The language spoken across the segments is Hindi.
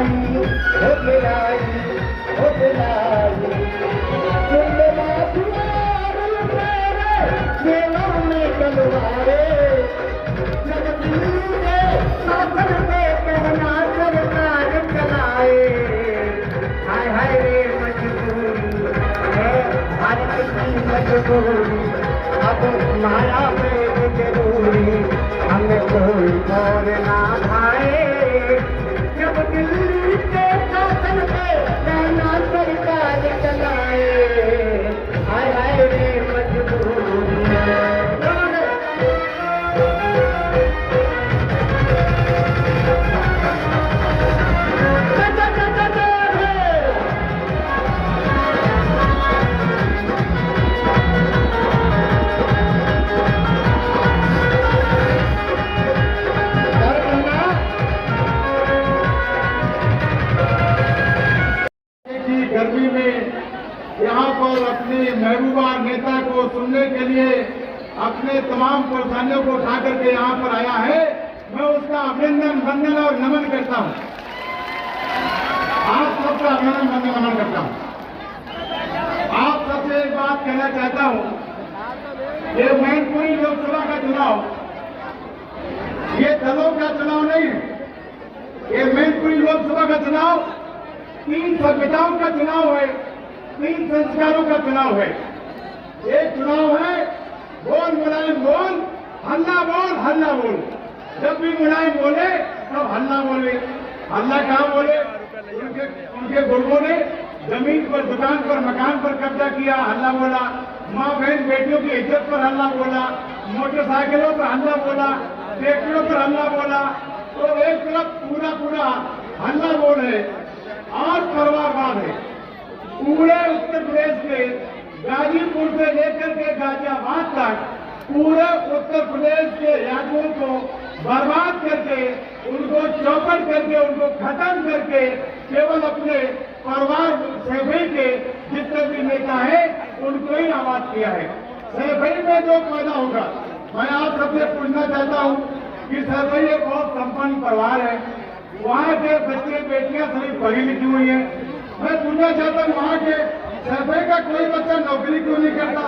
हो गिलाई हो गिलाई चंद्रमा तुम्हारे मेरे सेवा में तलवारे जब दिल्ली के शासन पे कहना सरकार चलाए हाय हाय रे मजबूरी है भारत की मजबूरी अब माया में जरूरी हमें कोई और ना भाए जब दिल्ली के शासन पे रहना सरकार चलाए हाय हाय रे मजबूरी गर्मी में यहाँ पर अपने महबूबा नेता को सुनने के लिए अपने तमाम परेशानियों को उठा करके यहाँ पर आया है, मैं उसका अभिनंदन वंदन और नमन करता हूँ। आप सबका अभिनंदन वंदन नमन करता हूँ। आप सबसे एक बात कहना चाहता हूँ, ये मैनपुरी लोकसभा का चुनाव ये दलों का चुनाव नहीं है, ये मैनपुरी लोकसभा का चुनाव 3 सभ्यताओं का चुनाव है, 3 संस्कारों का चुनाव है। एक चुनाव है बोल मुलायम बोल, हल्ला बोल हल्ला बोल। जब भी मुलायम बोले तब हल्ला बोले। हल्ला कहाँ बोले? उनके गुर्गों ने जमीन पर, दुकान पर, मकान पर कब्जा किया, हल्ला बोला। माँ बहन बेटियों की इज्जत पर हल्ला बोला, मोटरसाइकिलों पर हल्ला बोला, ट्रैक्टरों पर हल्ला बोला। तो एक तरफ पूरा हल्ला बोल है और परिवारवाद है। पूरे उत्तर प्रदेश के गाजीपुर से लेकर के गाजियाबाद तक पूरे उत्तर प्रदेश के यादवों को बर्बाद करके, उनको चौपट करके, उनको खत्म करके केवल अपने परिवार सैफई के जितने भी नेता है उनको ही आबाद किया है। सैफई में जो पैदा होगा, मैं आप सबसे पूछना चाहता हूँ कि सैफई एक बहुत संपन्न परिवार है, वहाँ के बच्चे बेटियां सभी पढ़ी लिखी हुई हैं। मैं पूछना चाहता हूँ वहाँ के सैफई का कोई बच्चा नौकरी क्यों नहीं करता,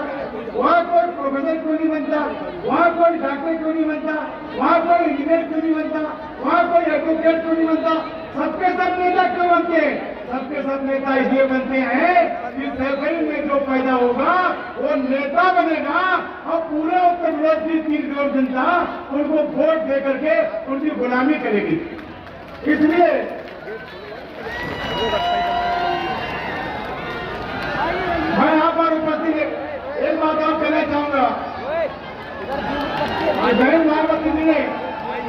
वहाँ कोई प्रोफेसर क्यों नहीं बनता, वहाँ कोई डॉक्टर क्यों नहीं बनता, वहाँ कोई इंजीनियर क्यों नहीं बनता, वहाँ कोई एडवोकेट क्यों नहीं बनता। सबके सब नेता क्यों बनते हैं? सबके सब नेता इसलिए बनते हैं कि सैफई में जो पैदा होगा वो नेता बनेगा और पूरे उत्तर प्रदेश की 3 करोड़ जनता उनको वोट दे करके उनकी गुलामी करेगी। इसलिए मैं यहाँ पर उपस्थित एक बात और कहना चाहूंगा। बहन मायावती जी ने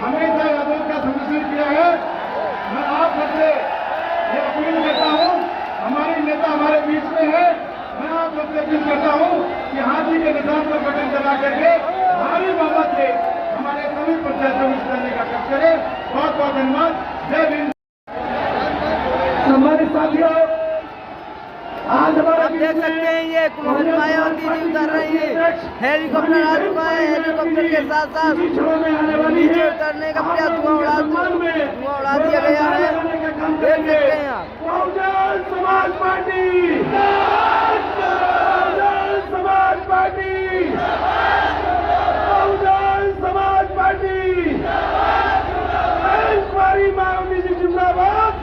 हमेशा यादव का समर्थन किया है। मैं आप सबसे ये अपील करता हूँ, हमारी नेता हमारे बीच में है, मैं आप सबसे अपील करता हूँ कि हाथी के निशान पर बटन दबा करके भारी बहुमत से हमारे सभी प्रत्याशियों को करने का काम करें। बहुत बहुत धन्यवाद। जय हिंद। हमारे साथियों, आज हमारे आप देख सकते हैं ये कुमारी मायावती जी उतर रही है। हेलीकॉप्टर आ चुका है, हेलीकॉप्टर के साथ साथ नीचे उतरने का प्रयास धुआं उड़ा दिया गया है। देख सकते हैं आप। Bahujan Samaj party, Bahujan Samaj party, Bahujan Samaj party, कुमारी मायावती जी जिंदाबाद,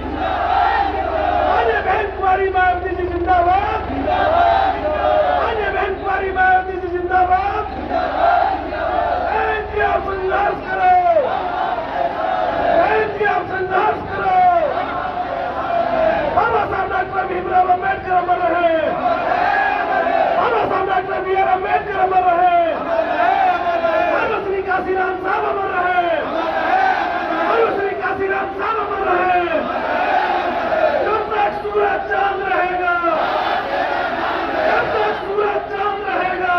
बहन कुमारी मायावती जी जिंदाबाद, अन्य बहन कुमारी मायावती जी जिंदाबाद। जी आप संघर्ष करो, जी आप संघर्ष करो। बाबा साहब डॉक्टर भीमराव अम्बेडकर अमर रहे, बाबा साहब डॉक्टर BR अम्बेडकर अमर रहे, बाबा श्री काशीराम साहब अमर रहे, बाबा श्री काशीराम साहब अमर रहे। जब तक सूरज चांद रहेगा, जब तक सूरज चांद रहेगा,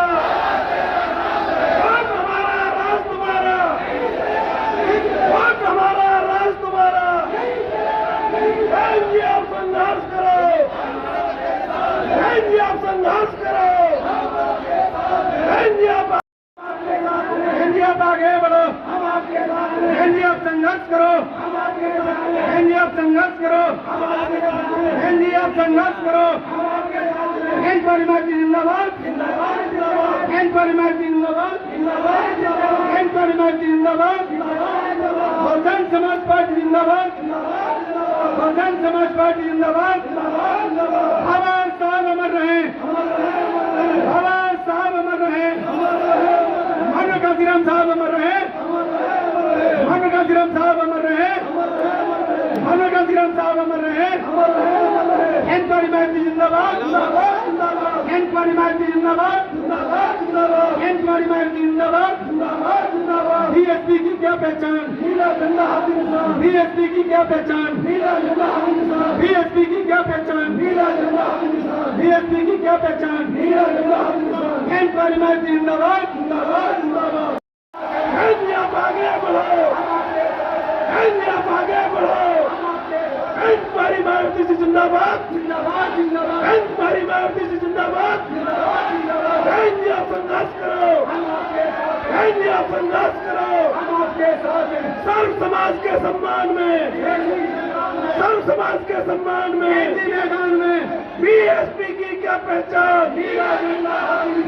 वोट हमारा, राज तुम्हारा, वोट हमारा, राज तुम्हारा। बहन जी आप संघर्ष करो, बहन जी आप संघर्ष करो, बहन जी आप आगे बढ़ो, बहन जी आप संघर्ष करो। बहन जी आप संघर्ष करो, बहन जी आप संघर्ष करो। बहन परिमार्टी जिंदाबाद, बहन परिमार्टी जिंदाबाद, बहन परिमार्टी जिंदाबाद, बहुजन समाज पार्टी जिंदाबाद, बहुजन समाज पार्टी जिंदाबाद। बाबा साहब अमर रहे, बाबा साहब अमर रहे, मानो काशीराम साहब अमर रहे, मानो काशीराम साहब अमर रहे, मानो काशीराम साहब अमर रहे। बहन परिमार्टी जिंदाबाद, बहन परिमार्टी जिंदाबाद, बहन परिमार्टी जिंदाबाद। बीएसपी की क्या पहचान, बीएसपी की क्या पहचान, बीएसपी की क्या पहचान, बीएसपी की क्या पहचान। बहन परिमार्टी जिंदाबाद, आप आगे बढ़ो, आप आगे बढ़ो। बहन परिमार्टी जिंदाबाद, बहन परिमार्टी जिंदाबाद। बहन जी आप संघर्ष करो, बहन जी आप संघर्ष करो। सर्व समाज के सम्मान में, सर्व समाज के सम्मान में मैदान में बीएसपी की क्या पहचान,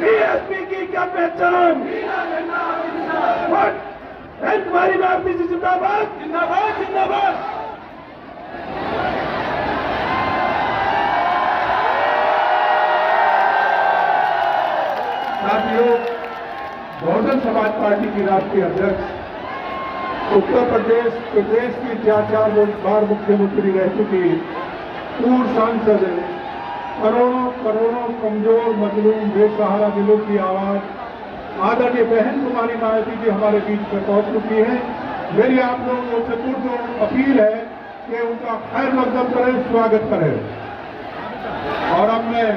बीएसपी की क्या पहचान। बहन परिमार्टी जिंदाबाद, जिंदाबाद, जिंदाबाद। साथियों, बहुजन समाज पार्टी की राष्ट्रीय अध्यक्ष, उत्तर प्रदेश की 4 बार मुख्यमंत्री रह चुकी पूर्व सांसद, करोड़ों कमजोर मजलूम बेसहारा दिलों की आवाज आदरणीय बहन कुमारी मायावती जी हमारे बीच में पहुंच चुकी है। मेरी आप लोगों से पुरजोर अपील है कि उनका खैर मकदम करें, स्वागत करें। और अब मैं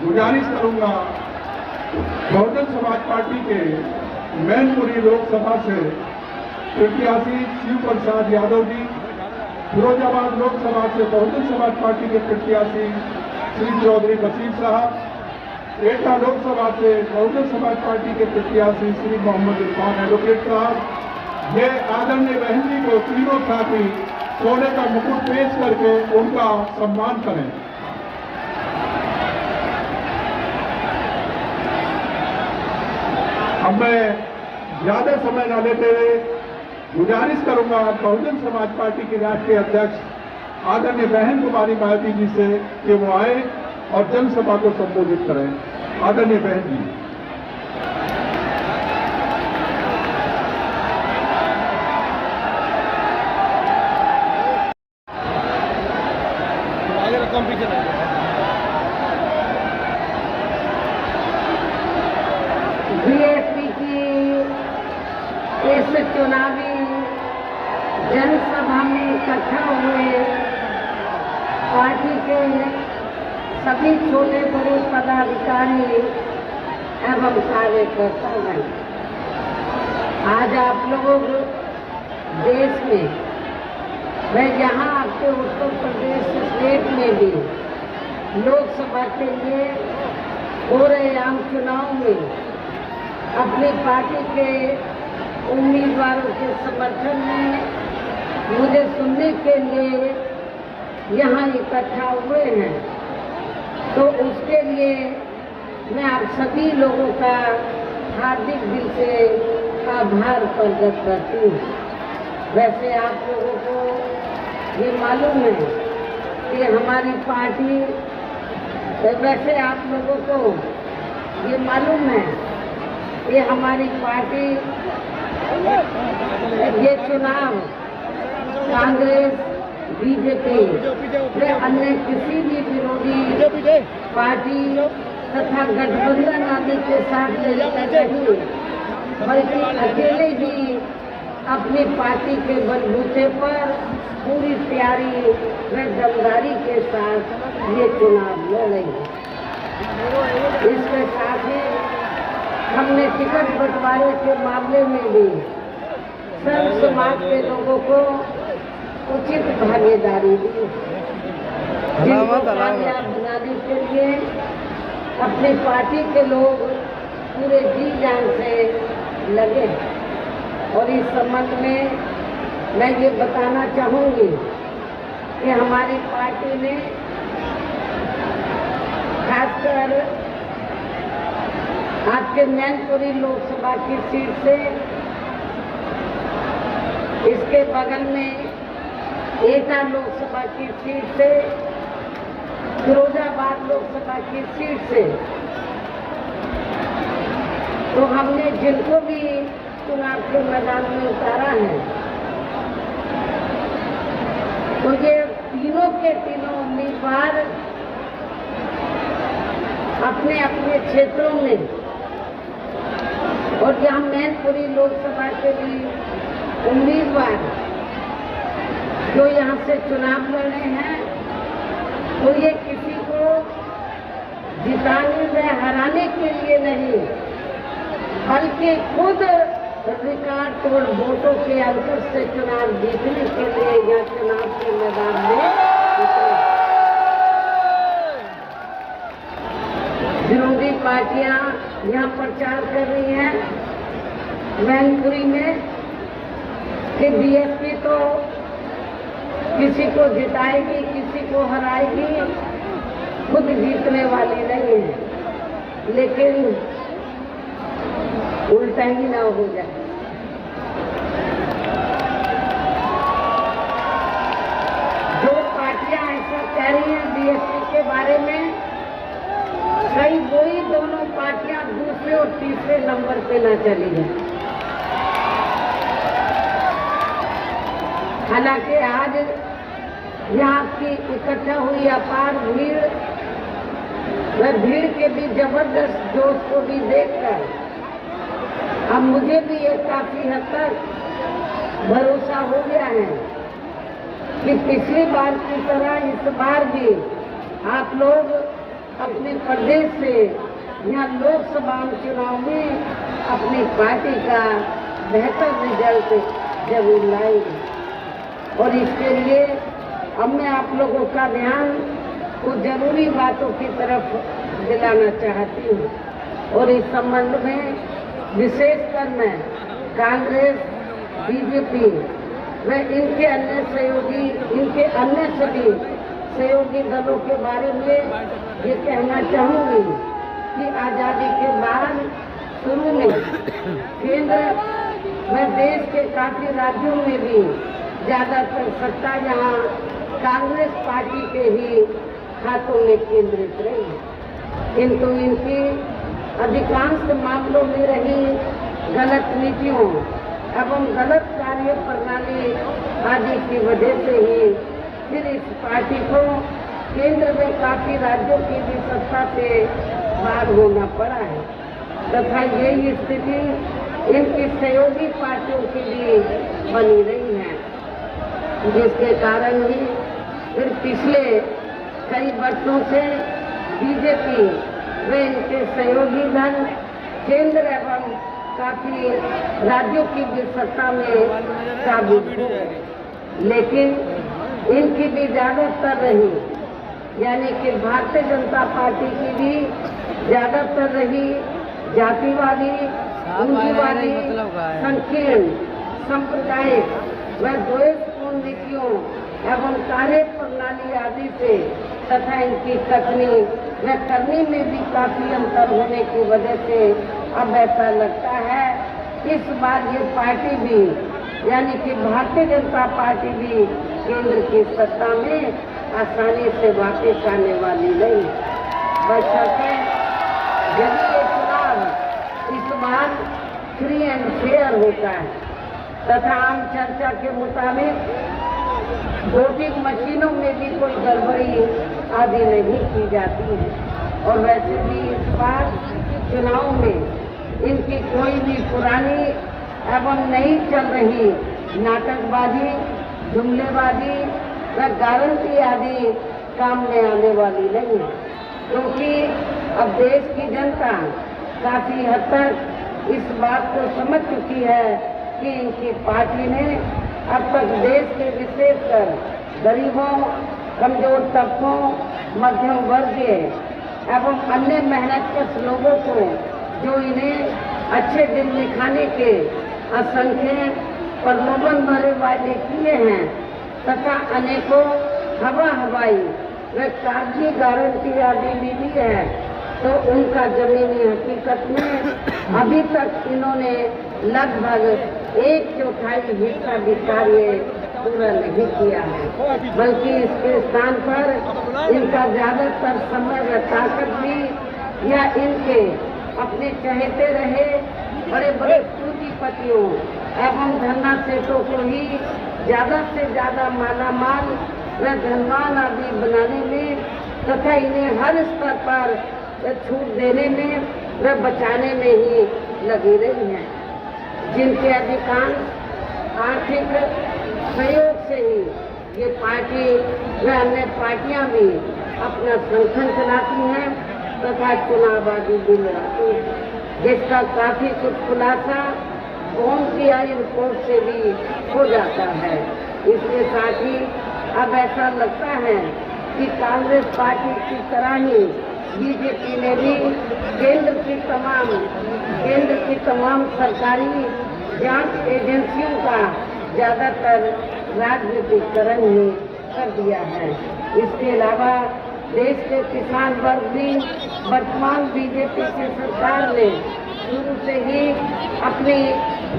गुजारिश करूंगा बहुजन समाज पार्टी के मैनपुरी लोकसभा से प्रत्याशी शिव प्रसाद यादव जी, फिरोजाबाद लोकसभा से बहुजन समाज पार्टी के प्रत्याशी श्री चौधरी बशीर साहब, एटा लोकसभा से बहुजन समाज पार्टी के प्रत्याशी श्री मोहम्मद इरफान एडवोकेट साहब, ये आदरणीय बहन जी को तीनों साथी सोने का मुकुट पेश करके उनका सम्मान करें। अब मैं ज्यादा समय न लेते हुए गुजारिश करूंगा बहुजन समाज पार्टी के राष्ट्रीय अध्यक्ष आदरणीय बहन कुमारी मायावती जी से कि वो आए और जनसभा को संबोधित करें। आदरणीय बहन जी। बीएसपी की इस चुनावी जनसभा में इकट्ठा हुए पार्टी के सभी छोटे बड़े पदाधिकारी एवं कार्यकर्तागण, आज आप लोग देश में व यहाँ आपके उत्तर प्रदेश स्टेट में भी लोकसभा के लिए हो रहे आम चुनाव में अपनी पार्टी के उम्मीदवारों के समर्थन में मुझे सुनने के लिए यहाँ इकट्ठा हुए हैं, तो उसके लिए मैं आप सभी लोगों का हार्दिक दिल से आभार प्रकट करती हूँ। वैसे आप लोगों को ये मालूम है कि हमारी पार्टी, वैसे आप लोगों को ये मालूम है कि हमारी पार्टी ये चुनाव कांग्रेस, बीजेपी व अन्य किसी भी विरोधी पार्टी तथा गठबंधन आदि के साथ मिलकर नहीं, बल्कि अकेले ही अपनी पार्टी के बलबूते पर पूरी तैयारी व दमदारी के साथ ये चुनाव लड़ेंगे। इसके साथ ही हमने टिकट बंटवारे के मामले में भी सर्व समाज के लोगों को उचित भागीदारी दी। जिनको कामयाब बनाने के लिए अपनी पार्टी के लोग पूरे जी जान से लगे और इस संबंध में मैं ये बताना चाहूंगी कि हमारी पार्टी ने खासकर आपके मैनपुरी लोकसभा की सीट से, इसके बगल में एटा लोकसभा की सीट से, फिरोजाबाद लोकसभा की सीट से, तो हमने जिनको भी चुनाव के मैदान में उतारा है, तो ये तीनों के तीनों उम्मीदवार अपने अपने क्षेत्रों में, और यहाँ मैनपुरी लोकसभा के भी उम्मीदवार जो यहाँ से चुनाव लड़े हैं, तो ये किसी को जिताने व हराने के लिए नहीं, बल्कि खुद रिकॉर्ड तोड़ वोटों के अंतर से चुनाव जीतने के लिए यहाँ चुनाव के मैदान में उतरे। विरोधी पार्टियां यहाँ प्रचार कर रही हैं मैनपुरी में कि बीएसपी तो किसी को जिताएगी, किसी को हराएगी, खुद जीतने वाली नहीं है, लेकिन उल्टा ही ना हो जाए। जो पार्टियां ऐसा कह रही हैं बीएसपी के बारे में, कई वही दोनों पार्टियां दूसरे और तीसरे नंबर पे ना चली जाए। हालांकि आज यहाँ की इकट्ठा हुई अपार भीड़, वह भीड़ के भी जबरदस्त जोश को भी देखकर अब मुझे भी एक काफी हद तक भरोसा हो गया है कि पिछली बार की तरह इस बार भी आप लोग अपने प्रदेश से यहाँ लोकसभा चुनाव में अपनी पार्टी का बेहतर रिजल्ट जरूर लाएंगे। और इसके लिए अब मैं आप लोगों का ध्यान कुछ जरूरी बातों की तरफ दिलाना चाहती हूँ, और इस संबंध में विशेषकर मैं कांग्रेस, बीजेपी व इनके अन्य सहयोगी, इनके अन्य सभी सहयोगी दलों के बारे में ये कहना चाहूंगी कि आजादी के बाद शुरू में केंद्र व देश के काफी राज्यों में भी ज्यादातर सत्ता यहाँ कांग्रेस पार्टी के ही हाथों में केंद्रित रही, किंतु इनकी अधिकांश मामलों में रही गलत नीतियों एवं गलत कार्य प्रणाली आदि की वजह से ही फिर इस पार्टी को केंद्र में काफी राज्यों की भी सत्ता से बाहर होना पड़ा है, तथा यही स्थिति इनकी सहयोगी पार्टियों की भी बनी रही है, जिसके कारण ही फिर पिछले कई वर्षों से बीजेपी व इनके सहयोगी दल केंद्र एवं काफी राज्यों की भी सत्ता में काबू हो, लेकिन इनकी भी ज्यादातर रही, यानी कि भारतीय जनता पार्टी की भी ज्यादातर रही जातिवादी, पूंजीवादी, संकीर्ण, सांप्रदायिक व द्वेषपूर्ण नीतियों एवं कार्य प्रणाली आदि से तथा इनकी कथनी व करनी में भी काफी अंतर होने की वजह से अब ऐसा लगता है इस बार ये पार्टी भी, यानी कि भारतीय जनता पार्टी भी केंद्र की सत्ता में आसानी से वापस आने वाली नहीं। बशर्ते यदि ये चुनाव इस बार फ्री एंड फेयर होता है तथा आम चर्चा के मुताबिक वोटिंग मशीनों में भी कोई गड़बड़ी आदि नहीं की जाती है, और वैसे भी इस बार चुनाव में इनकी कोई भी पुरानी एवं नहीं चल रही नाटकबाजी, जुमलेबाजी व गारंटी आदि काम में आने वाली नहीं, क्योंकि अब देश की जनता काफी हद तक इस बात को समझ चुकी है कि इनकी पार्टी ने अब तक देश के विशेषकर गरीबों, कमजोर तबकों, मध्यम वर्गीय एवं अन्य मेहनतकश लोगों को जो इन्हें अच्छे दिन दिखाने के असंख्य प्रलोभन भरे वादे किए हैं तथा अनेकों हवाई व कागजी गारंटी आदि मिली है, तो उनका जमीनी हकीकत में अभी तक इन्होंने लगभग 1/4 हिस्सा भी कार्य पूरा नहीं किया है, बल्कि इसके स्थान पर इनका ज्यादातर समय व ताकत भी या इनके अपने चहेते रहे बड़े बड़े पूंजीपतियों एवं धन्ना सेठों को ही ज्यादा से ज्यादा मालामाल व धनवान आदि बनाने में तथा इन्हें हर स्तर पर छूट देने में व बचाने में ही लगी रही है, जिनके अधिकांश आर्थिक सहयोग से ही ये पार्टी व अन्य पार्टियां भी अपना संगठन चलाती हैं तथा चुनाव आदि भी लड़ाती हैं, जिसका काफी कुछ खुलासा OMPI रिपोर्ट से भी हो जाता है। इसके साथ ही अब ऐसा लगता है कि कांग्रेस पार्टी की तरह ही बीजेपी ने भी केंद्र की तमाम सरकारी जांच एजेंसियों का ज्यादातर राजनीतिकरण ही कर दिया है। इसके अलावा देश के किसान वर्ग भी वर्तमान बीजेपी की सरकार ने शुरू से ही अपनी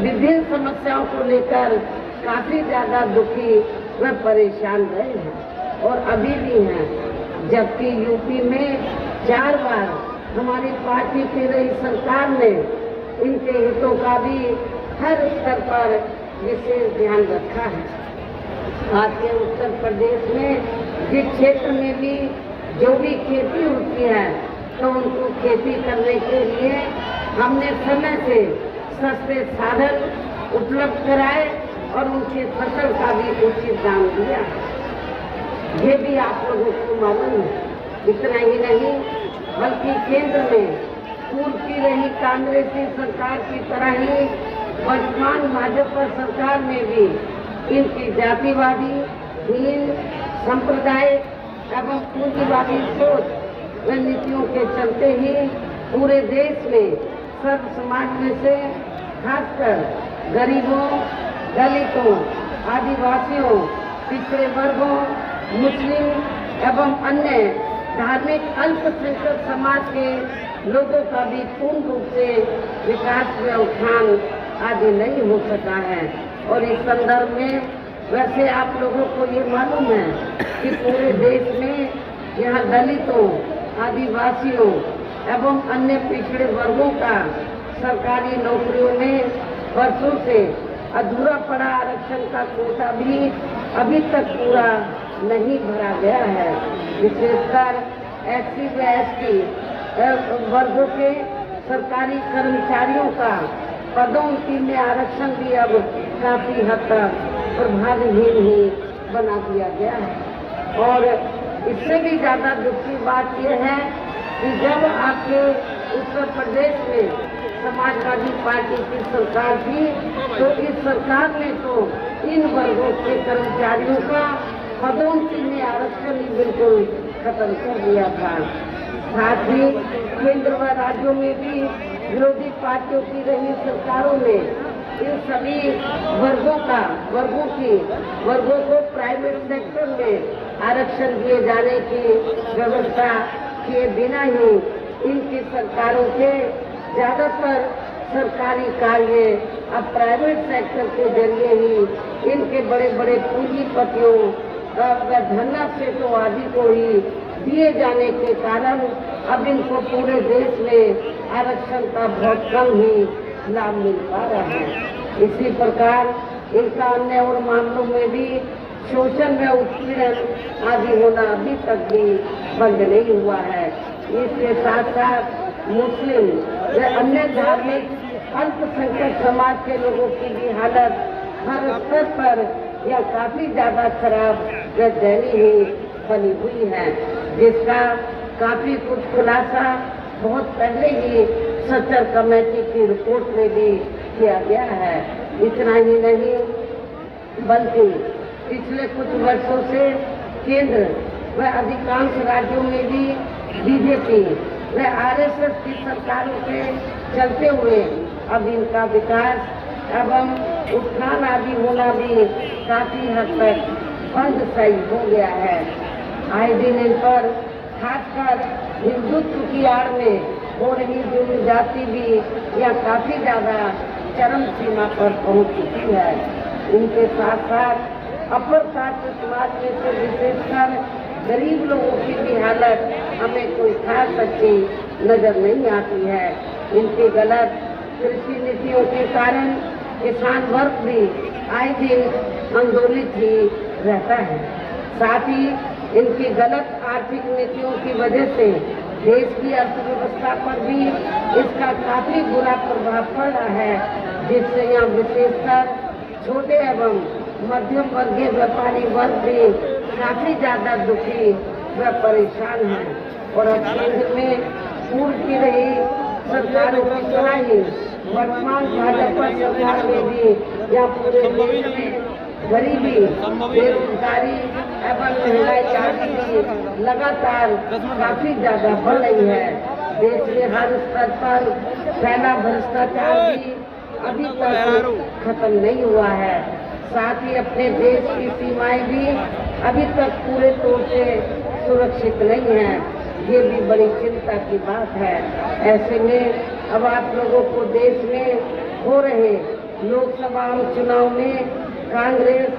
विभिन्न समस्याओं को लेकर काफी ज्यादा दुखी व परेशान रहे हैं और अभी भी हैं, जबकि यूपी में 4 बार हमारी पार्टी की रही सरकार ने इनके हितों का भी हर स्तर पर विशेष ध्यान रखा है। आज के उत्तर प्रदेश में जिस क्षेत्र में भी जो भी खेती होती है तो उनको खेती करने के लिए हमने समय से सस्ते साधन उपलब्ध कराए और उनकी फसल का भी उचित दाम दिया। ये भी आप लोगों को मालूम है। इतना ही नहीं बल्कि केंद्र में पूर्व की रही कांग्रेसी सरकार की तरह ही वर्तमान भाजपा सरकार में भी इनकी जातिवादी, हीन, सांप्रदायिक एवं पूंजीवादी सोच व नीतियों के चलते ही पूरे देश में सर्व समाज में से खासकर गरीबों, दलितों, आदिवासियों, पिछड़े वर्गों, मुस्लिम एवं अन्य धार्मिक अल्पसंख्यक समाज के लोगों का भी पूर्ण रूप से विकास व उत्थान आदि नहीं हो सका है। और इस संदर्भ में वैसे आप लोगों को ये मालूम है कि पूरे देश में यहाँ दलितों, आदिवासियों एवं अन्य पिछड़े वर्गों का सरकारी नौकरियों में वर्षों से अधूरा पड़ा आरक्षण का कोटा भी अभी तक पूरा नहीं भरा गया है। विशेषकर SC व ST वर्गों के सरकारी कर्मचारियों का पदोन्नति में आरक्षण भी अब काफी हद तक प्रभावहीन ही बना दिया गया है। और इससे भी ज्यादा दुख की बात यह है कि जब आपके उत्तर प्रदेश में समाजवादी पार्टी की सरकार थी तो इस सरकार ने तो इन वर्गों के कर्मचारियों का पदोन्नति में आरक्षण ही बिल्कुल खत्म कर दिया था। साथ ही केंद्र व राज्यों में भी विरोधी पार्टियों की रही सरकारों ने इन सभी वर्गों को प्राइवेट सेक्टर में आरक्षण दिए जाने की व्यवस्था किए बिना ही इनकी सरकारों के ज्यादातर सरकारी कार्य अब प्राइवेट सेक्टर के जरिए ही इनके बड़े बड़े पूंजीपतियों व धन्ना सेठों आदि को ही दिए जाने के कारण अब इनको पूरे देश में आरक्षण का बहुत कम ही लाभ मिल पा रहा है। इसी प्रकार इनका अन्य और मामलों में भी शोषण व उत्पीड़न आदि होना अभी तक भी बंद नहीं हुआ है। इसके साथ साथ मुस्लिम व अन्य धार्मिक अल्पसंख्यक समाज के लोगों की भी हालत हर स्तर पर यह काफी ज्यादा खराब व दयनीय ही बनी हुई है, जिसका काफी कुछ खुलासा बहुत पहले ही सच्चर कमेटी की रिपोर्ट में भी किया गया है। इतना ही नहीं बल्कि पिछले कुछ वर्षों से केंद्र व अधिकांश राज्यों में भी बीजेपी व RSS की सरकारों के चलते हुए अब इनका विकास एवं उत्थान आदि होना भी काफी हद तक बंद सही हो गया है। आए दिन इन पर खासकर हिंदुत्व की आड़ में हो रही जनजाति भी यह काफी ज्यादा चरम सीमा पर पहुंच चुकी है। इनके साथ साथ अपर छात्र समाज में से विशेषकर गरीब लोगों की भी हालत हमें कोई खास अच्छी नजर नहीं आती है। इनकी गलत कृषि नीतियों के कारण किसान वर्ग भी आए दिन आंदोलित ही रहता है। साथ ही इनकी गलत आर्थिक नीतियों की वजह से देश की अर्थव्यवस्था पर भी इसका काफी बुरा प्रभाव पड़ रहा है, जिससे यहाँ विशेषकर छोटे एवं मध्यम वर्गीय व्यापारी वर्ग भी काफी ज्यादा दुखी व परेशान है। और अब केंद्र में पूर्व की रही सरकारों की तरह ही वर्तमान भाजपा सरकार में भी या पूरे देश में गरीबी, बेरोजगारी एवं महंगाई आदि भी लगातार काफी ज्यादा बढ़ रही है। देश में हर स्तर पर फैला भ्रष्टाचार भी अभी तक खत्म नहीं हुआ है। साथ ही अपने देश की सीमाएं भी अभी तक पूरे तौर से सुरक्षित नहीं है। ये भी बड़ी चिंता की बात है। ऐसे में अब आप लोगों को देश में हो रहे लोकसभा चुनाव में कांग्रेस,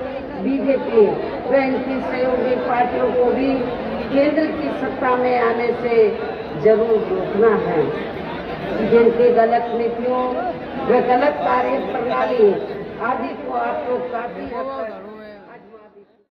बीजेपी व इनकी सहयोगी पार्टियों को भी केंद्र की सत्ता में आने से जरूर रोकना है। जिनकी गलत नीतियों व गलत कार्य प्रणाली आदि को आप लोग काफी हद तक